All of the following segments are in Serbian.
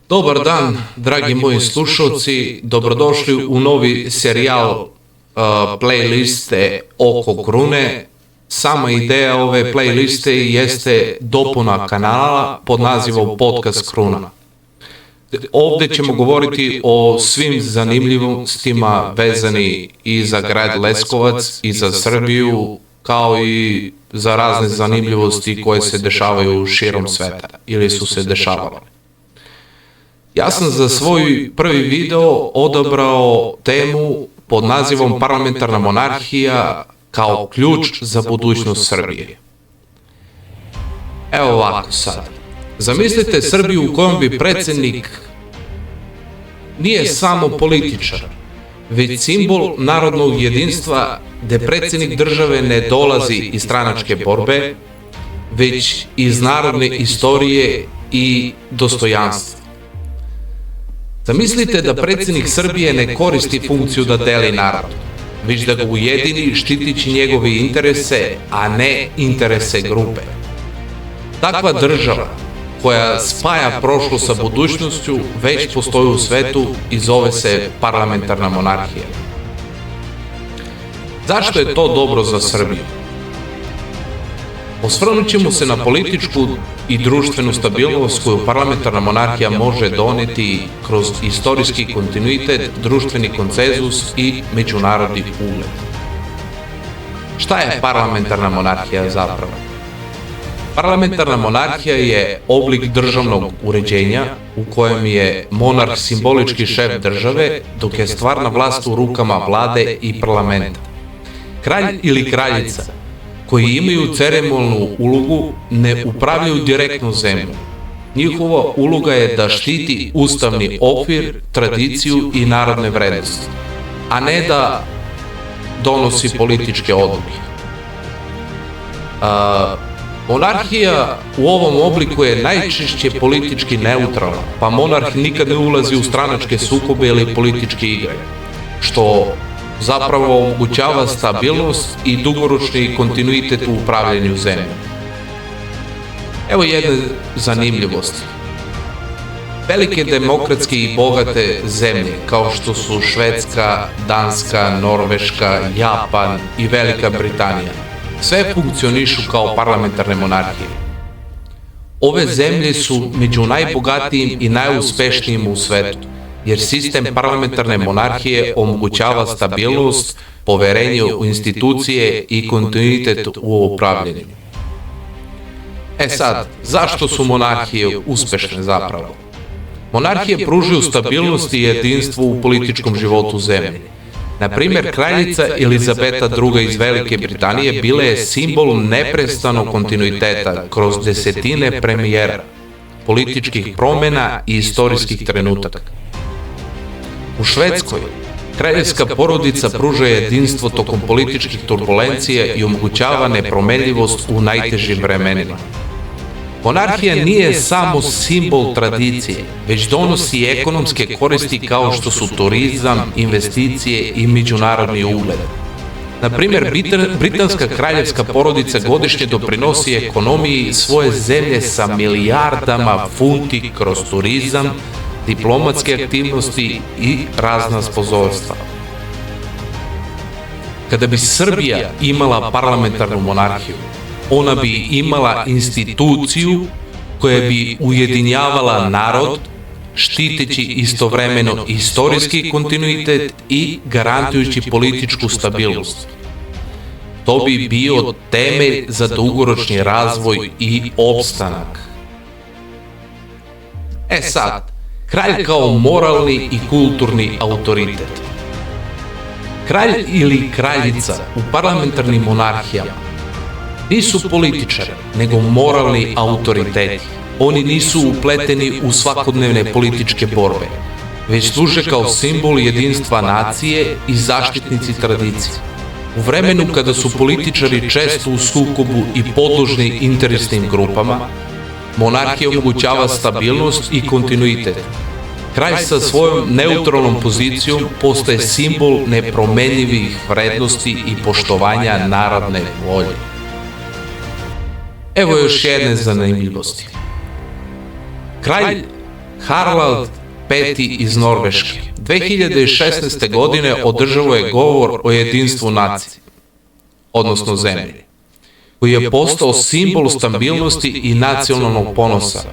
Dobar dan, dragi moji slušalci, dobrodošli u novi serijal playliste oko krune. Sama ideja ove playliste jeste dopuna kanala pod nazivom Podcast Kruna. Ovdje ćemo govoriti o svim zanimljivostima vezani i za grad Leskovac i za Srbiju, kao i za razne zanimljivosti koje se dešavaju širom sveta ili su se dešavale. Ja sam za svoj prvi video odabrao temu pod nazivom Parlamentarna monarhija kao ključ za budućnost Srbije. Evo ovako sad. Zamislite Srbiju u kojom bi predsjednik nije samo političar, već simbol narodnog jedinstva, gdje predsjednik države ne dolazi iz stranačke borbe, već iz narodne istorije i dostojanstva. Zamislite da predsjednik Srbije ne koristi funkciju da deli narod, već da ga ujedini štitići njegove interese, a ne interese grupe. Takva država koja spaja prošlost sa budućnošću već postoji u svetu i zove se parlamentarna monarhija. Zašto je to dobro za Srbiju? Osvrnut ćemo se na političku i društvenu stabilnost koju parlamentarna monarhija može doneti kroz istorijski kontinuitet, društveni konsenzus i međunarodni ugled. Šta je parlamentarna monarhija zapravo? Parlamentarna monarhija je oblik državnog uređenja u kojem je monarh simbolički šef države, dok je stvarna vlast u rukama vlade i parlamenta. Kralj ili kraljica koji imaju ceremonijalnu ulogu ne upravljaju direktno zemlju. Njihova uloga je da štiti ustavni okvir, tradiciju i narodne vrednosti, a ne da donosi političke odluke. Monarhija u ovom obliku je najčešće politički neutralna, pa monarh nikad ne ulazi u stranačke sukobe ili političke igre, što zapravo omogućava stabilnost i dugoročni kontinuitet u upravljanju zemljom. Evo jedne zanimljivosti. Velike demokratske i bogate zemlje, kao što su Švedska, Danska, Norveška, Japan i Velika Britanija, sve funkcionišu kao parlamentarne monarhije. Ove zemlje su među najbogatijim i najuspešnijim u svetu, jer sistem parlamentarne monarhije omogućava stabilnost, poverenje u institucije i kontinuitet u upravljanju. Sad, zašto su monarhije uspešne zapravo? Monarhije pružaju stabilnost i jedinstvo u političkom životu zemlje. Na primjer, kraljica Elizabeta II iz Velike Britanije bila je simbol neprestanog kontinuiteta kroz desetine premijera, političkih promjena i istorijskih trenutaka. U Švedskoj, kraljevska porodica pruža jedinstvo tokom političkih turbulencije i omogućava nepromenljivost u najtežim vremenima. Monarhija nije samo simbol tradicije, već donosi ekonomske koristi kao što su turizam, investicije i međunarodni ugled. Na primjer, britanska kraljevska porodica godišnje doprinosi ekonomiji svoje zemlje sa milijardama funti kroz turizam, diplomatske aktivnosti i razna sponzorstva. Kada bi Srbija imala parlamentarnu monarhiju, ona bi imala instituciju koja bi ujedinjavala narod, štiteći istovremeno istorijski kontinuitet i garantujući političku stabilnost. To bi bio temelj za dugoročni razvoj i opstanak. Sad, kralj kao moralni i kulturni autoritet. Kralj ili kraljica u parlamentarnim monarhijama nisu političari, nego moralni autoriteti. Oni nisu upleteni u svakodnevne političke borbe, već služe kao simbol jedinstva nacije i zaštitnici tradicije. U vremenu kada su političari često u sukobu i podložni interesnim grupama, monarhija omogućava stabilnost i kontinuitet. Kralj sa svojom neutralnom pozicijom postaje simbol nepromenljivih vrednosti i poštovanja narodne volje. Evo još jedne zanimljivosti. Kralj Harald V iz Norveške 2016. godine održao je govor o jedinstvu nacije, odnosno zemlje, koji je postao simbol stabilnosti i nacionalnog ponosa.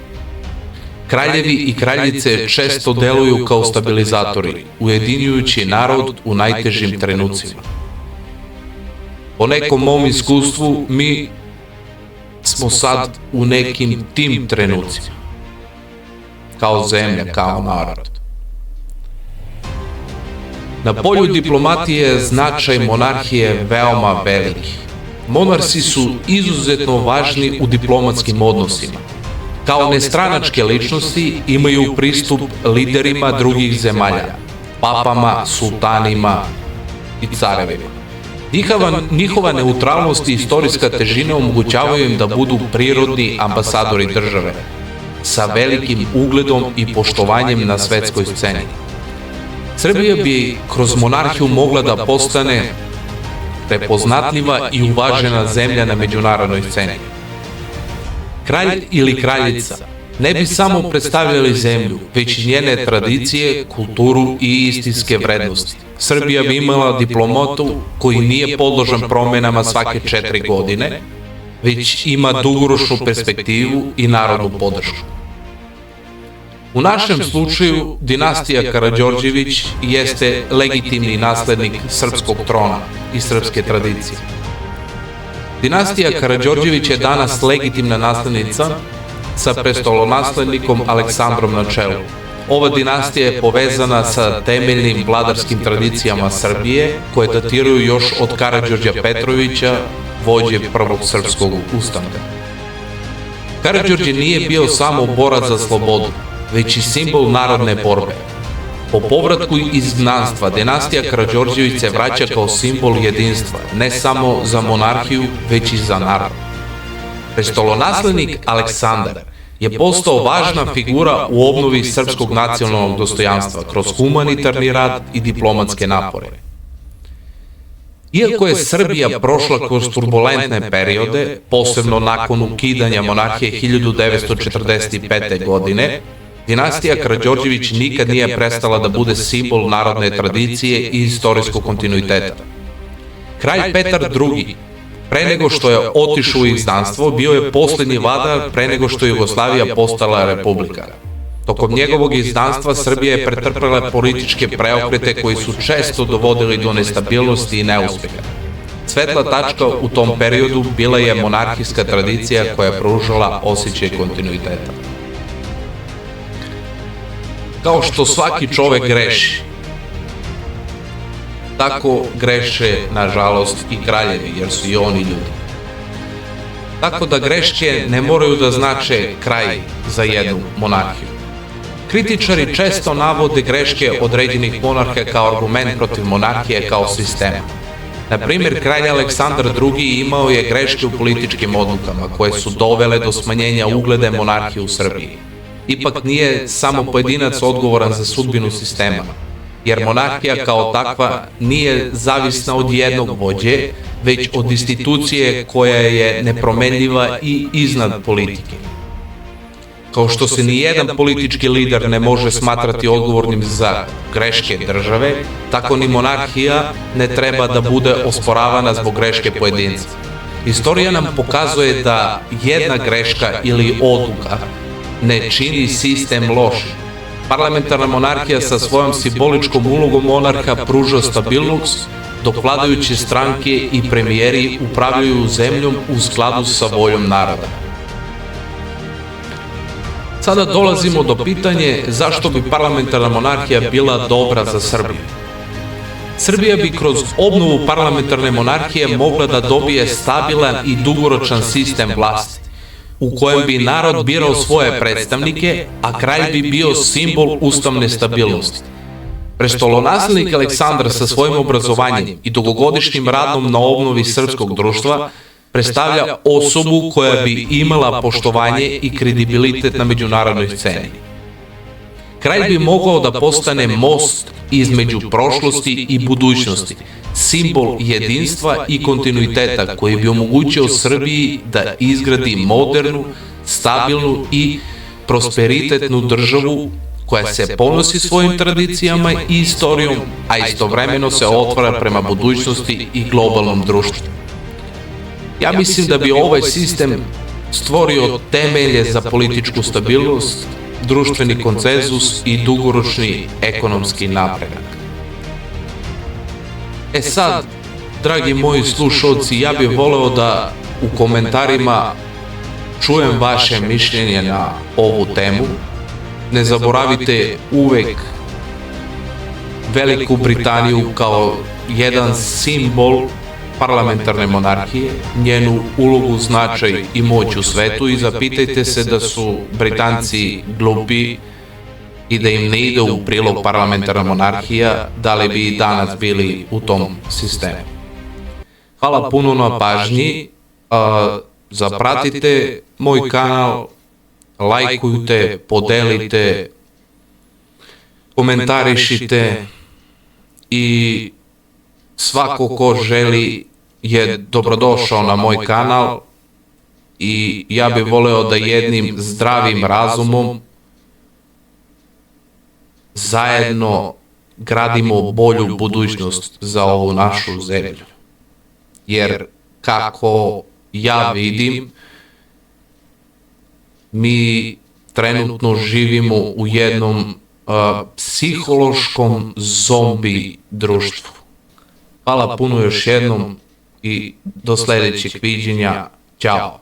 Kraljevi i kraljice često deluju kao stabilizatori, ujedinjujući narod u najtežim trenucima. Po nekom mom iskustvu, mi smo sad u nekim tim trenucima. Kao zemlja, kao narod. Na polju diplomatije značaj monarhije veoma veliki. Monarsi su izuzetno važni u diplomatskim odnosima. Kao nestranačke ličnosti imaju pristup liderima drugih zemalja, papama, sultanima i carevima. Njihova neutralnost i istorijska težina omogućavaju im da budu prirodni ambasadori države, sa velikim ugledom i poštovanjem na svetskoj sceni. Srbija bi kroz monarhiju mogla da postane prepoznatljiva i uvažena zemlja na međunarodnoj sceni. Kralj ili kraljica ne bi samo predstavljali zemlju, već i njene tradicije, kulturu i istinske vrednosti. Srbija bi imala diplomatu koji nije podložan promenama svake 4 godine, već ima dugoročnu perspektivu i narodnu podršku. U našem slučaju, dinastija Karađorđević jeste legitimni naslednik srpskog trona i srpske tradicije. Dinastija Karađorđević je danas legitimna naslednica sa prestolonaslednikom Aleksandrom na čelu. Ova dinastija je povezana sa temeljnim vladarskim tradicijama Srbije, koje datiraju još od Karađorđa Petrovića, vođe prvog srpskog ustanka. Karađorđe nije bio samo borac za slobodu, već i simbol narodne borbe. Po povratku iz izgnanstva, dinastija Karađorđević se vraća kao simbol jedinstva, ne samo za monarhiju, već i za narod. Prestolonaslednik Aleksandar je postao važna figura u obnovi srpskog nacionalnog dostojanstva kroz humanitarni rad i diplomatske napore. Iako je Srbija prošla kroz turbulentne periode, posebno nakon ukidanja monarhije 1945. godine, dinastija Karađorđević nikad nije prestala da bude simbol narodne tradicije i istorijskog kontinuiteta. Kralj Petar II, pre nego što je otišao u izgnanstvo, bio je poslednji vladar pre nego što je Jugoslavija postala republika. Tokom njegovog izgnanstva Srbija je pretrpela političke preokrete koji su često dovodili do nestabilnosti i neuspeha. Svetla tačka u tom periodu bila je monarhijska tradicija koja je pružala osjećaj kontinuiteta. Kao što svaki čovek greši, tako greše, nažalost, i kraljevi, jer su i oni ljudi. Tako da greške ne moraju da znače kraj za jednu monarhiju. Kritičari često navode greške određenih monarha kao argument protiv monarhije kao sistema. Na primjer, kralj Aleksandar II imao je greške u političkim odlukama koje su dovele do smanjenja ugleda monarhije u Srbiji. Ipak nije samo pojedinac odgovoran za sudbinu sistema, jer monarhija kao takva nije zavisna od jednog vođe, već od institucije koja je nepromenljiva i iznad politike. Kao što se ni jedan politički lider ne može smatrati odgovornim za greške države, tako ni monarhija ne treba da bude osporavana zbog greške pojedinca. Istorija nam pokazuje da jedna greška ili odluka ne čini sistem loš. Parlamentarna monarhija sa svojom simboličkom ulogom monarha pruža stabilnost, dok vladajuće stranke i premijeri upravljaju zemljom u skladu sa voljom naroda. Sada dolazimo do pitanja zašto bi parlamentarna monarhija bila dobra za Srbiju. Srbija bi kroz obnovu parlamentarne monarhije mogla da dobije stabilan i dugoročan sistem vlasti, u kojem bi narod birao svoje predstavnike, a kralj bi bio simbol ustavne stabilnosti. Prestolonaslednik Aleksandar sa svojim obrazovanjem i dugogodišnjim radom na obnovi srpskog društva predstavlja osobu koja bi imala poštovanje i kredibilitet na međunarodnoj sceni. Kralj bi mogao da postane most između prošlosti i budućnosti, simbol jedinstva i kontinuiteta koji bi omogućio Srbiji da izgradi modernu, stabilnu i prosperitetnu državu koja se ponosi svojim tradicijama i istorijom, a istovremeno se otvara prema budućnosti i globalnom društvu. Ja mislim da bi ovaj sistem stvorio temelje za političku stabilnost, društveni konsenzus i dugoročni ekonomski napredak. Sad, dragi moji slušalci, ja bih voleo da u komentarima čujem vaše mišljenje na ovu temu. Ne zaboravite uvek Veliku Britaniju kao jedan simbol parlamentarne monarhije, njenu ulogu, značaj i moć u svetu i zapitajte se da su Britanci glupi i da im ne ide u prilog parlamentarna monarhija, da li bi i danas bili u tom sistemu. Hvala puno na pažnji, zapratite moj kanal, lajkujte, podelite, komentarišite i svako ko želi je dobrodošao na moj kanal i ja bih voleo da jednim zdravim razumom zajedno gradimo bolju budućnost za ovu našu zemlju. Jer kako ja vidim, mi trenutno živimo u jednom psihološkom zombi društvu. Hvala puno još jednom i do sljedećeg viđenja. Ćao.